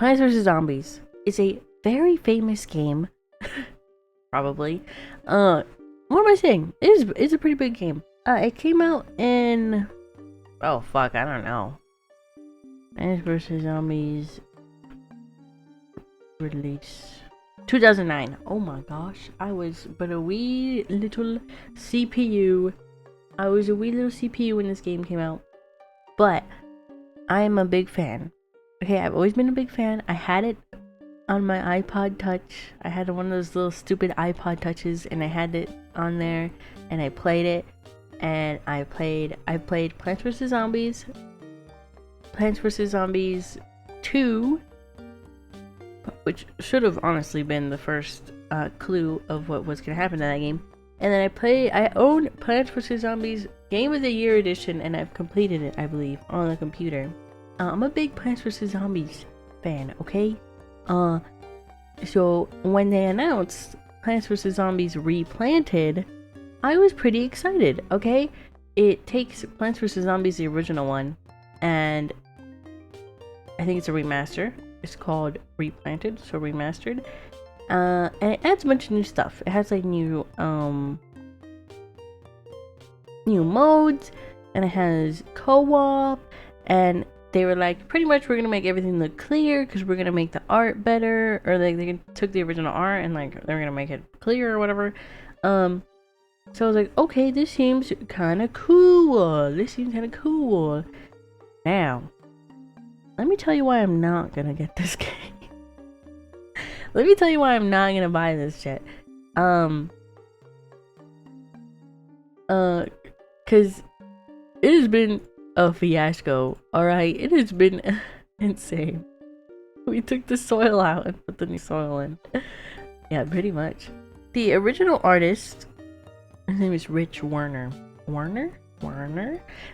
Plants vs. Zombies is a very famous game. Probably. What am I saying? It's a pretty big game. It came out in... Oh, fuck, I don't know. Plants vs. Zombies... Release... 2009. Oh my gosh. I was but a wee little CPU. I was a wee little CPU when this game came out. But I am a big fan. Okay, I've always been a big fan. I had it on my iPod Touch. I had one of those little stupid iPod Touches, and I had it on there, and I played it. And I played Plants vs. Zombies, Plants vs. Zombies 2, which should have honestly been the first clue of what was going to happen in that game. And then I own Plants vs. Zombies Game of the Year Edition, and I've completed it, I believe, on the computer. I'm a big Plants vs. Zombies fan, okay? So when they announced Plants vs. Zombies Replanted, I was pretty excited, okay? It takes Plants vs. Zombies, the original one, and I think it's a remaster. It's called Replanted, so remastered. And it adds a bunch of new stuff. It has like new modes, and it has co-op, and they were like, pretty much we're gonna make everything look clear because we're gonna make the art better, or like they took the original art and like they're gonna make it clear or whatever. So I was like, okay, this seems kind of cool. Now, let me tell you why I'm not gonna get this game. Let me tell you why I'm not gonna buy this shit. Cause it has been a fiasco, alright? It has been insane. We took the soil out and put the new soil in. Yeah, pretty much. The original artist, his name is Rich Werner. Werner?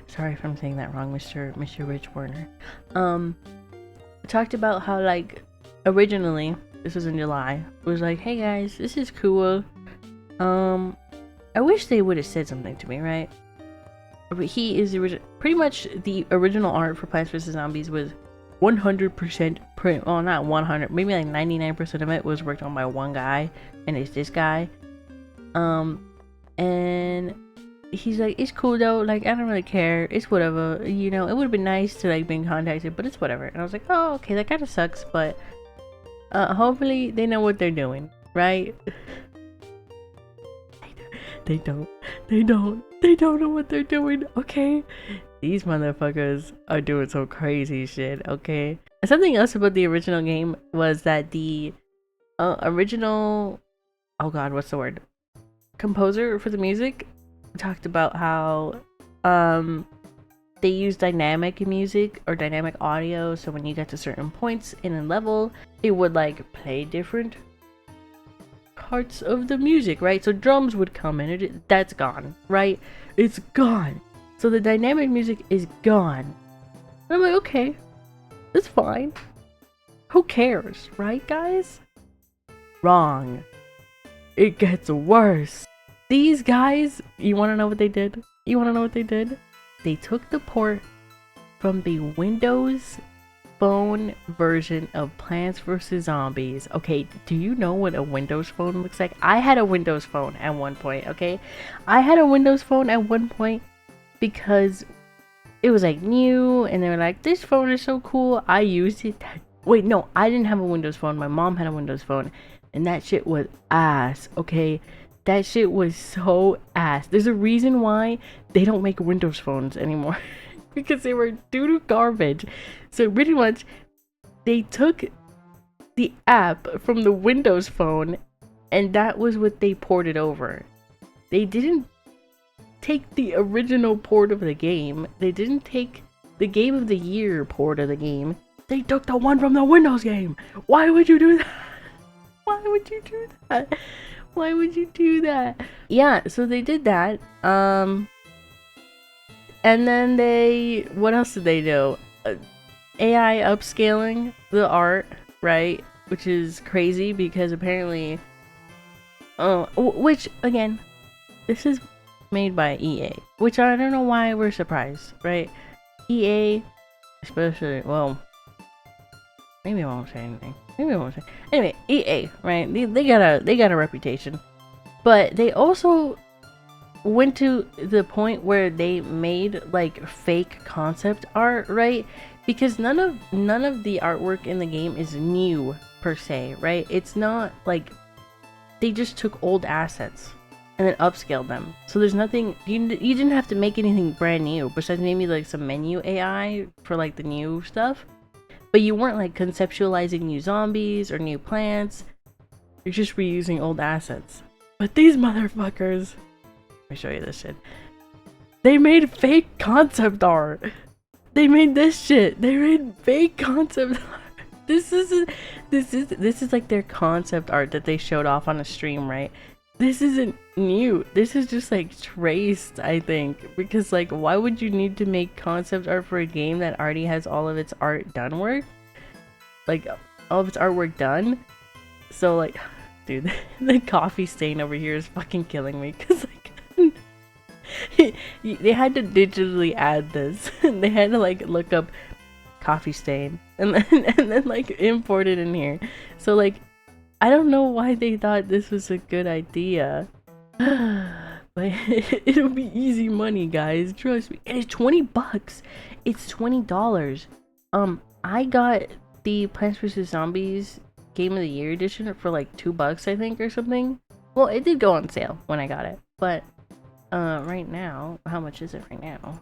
Sorry if I'm saying that wrong, Mr. Rich Werner. Talked about how, like, originally, this was in July, it was like, hey guys, this is cool. I wish they would have said something to me, right? But he is the pretty much the original art for Plants vs. Zombies was 100% print. Well, not 100, maybe like 99% of it was worked on by one guy, and it's this guy. And he's like, it's cool though, like I don't really care, it's whatever, you know. It would have been nice to like be contacted, but it's whatever. And I was like, oh, okay, that kind of sucks, but hopefully they know what they're doing, right? They don't know what they're doing, okay? These motherfuckers are doing some crazy shit, okay? Something else about the original game was that the original, oh god, what's the word? Composer for the music talked about how they use dynamic music or dynamic audio, so when you get to certain points in a level, it would like play different parts of the music, right? So drums would come in, that's gone, right? It's gone. So the dynamic music is gone. And I'm like, okay, that's fine. Who cares, right, guys? Wrong. It gets worse. These guys, you want to know what they did? They took the port from the Windows Phone version of Plants vs. Zombies. Okay, do you know what a Windows Phone looks like? I had a Windows Phone at one point, okay? I had a Windows Phone at one point because it was like new, and they were like, this phone is so cool. I used it. Wait, no, I didn't have a Windows Phone. My mom had a Windows Phone, and that shit was ass, okay? That shit was so ass. There's a reason why they don't make Windows Phones anymore. Because they were doo-doo garbage. So pretty much, they took the app from the Windows Phone, and that was what they ported over. They didn't take the original port of the game. They didn't take the Game of the Year port of the game. They took the one from the Windows game. Why would you do that? Why would you do that? Why would you do that? Yeah, so they did that. And then what else did they do? AI upscaling the art, right? Which is crazy because apparently, which again, this is made by EA, which I don't know why we're surprised, right? EA, especially, well, maybe I won't say anything. Maybe I won't say. Anyway, EA, right? They got a reputation, but they also went to the point where they made like fake concept art, right? Because none of the artwork in the game is new per se, right? It's not like they just took old assets and then upscaled them. So there's nothing, you didn't have to make anything brand new besides maybe like some menu AI for like the new stuff. But you weren't like conceptualizing new zombies or new plants. You're just reusing old assets. But these motherfuckers, let me show you this shit. They made fake concept art. They made this shit. They made fake concept art. This is like their concept art that they showed off on a stream, right? This isn't new. This is just like traced, I think, because like why would you need to make concept art for a game that already has all of its art done work? Like all of its artwork done? So like, dude, the coffee stain over here is fucking killing me because like they had to digitally add this. They had to like look up coffee stain and then like import it in here. So like I don't know why they thought this was a good idea. But it'll be easy money, guys, trust me. And it's 20 bucks. It's $20. I got the Plants vs Zombies Game of the Year edition for like $2 I think or something. Well, it did go on sale when I got it, but right now, how much is it right now?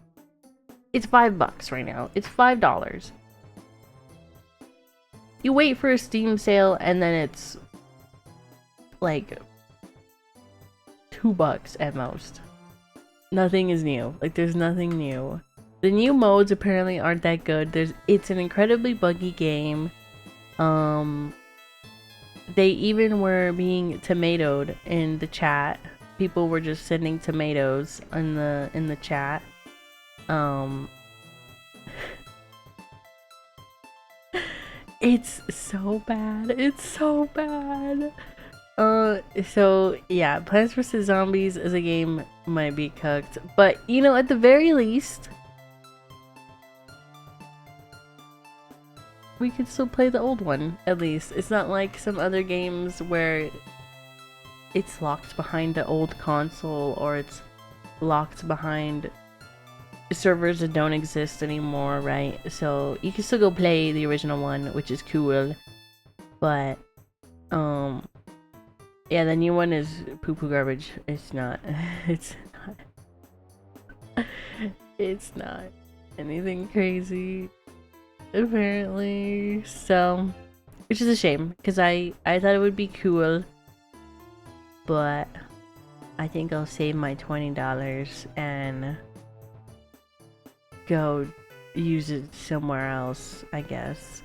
It's $5 right now. It's $5. You wait for a Steam sale and then it's like $2 at most. Nothing is new. Like there's nothing new. The new modes apparently aren't that good. It's an incredibly buggy game. They even were being tomatoed in the chat. People were just sending tomatoes in the chat. It's so bad. It's so bad. So yeah, Plants vs Zombies as a game might be cooked, but you know, at the very least, we could still play the old one. At least it's not like some other games where it's locked behind the old console or it's locked behind servers that don't exist anymore, right? So you can still go play the original one, which is cool, but yeah, the new one is poo-poo garbage. It's not it's not anything crazy apparently, so which is a shame because I thought it would be cool, but I think I'll save my $20 and go use it somewhere else, I guess.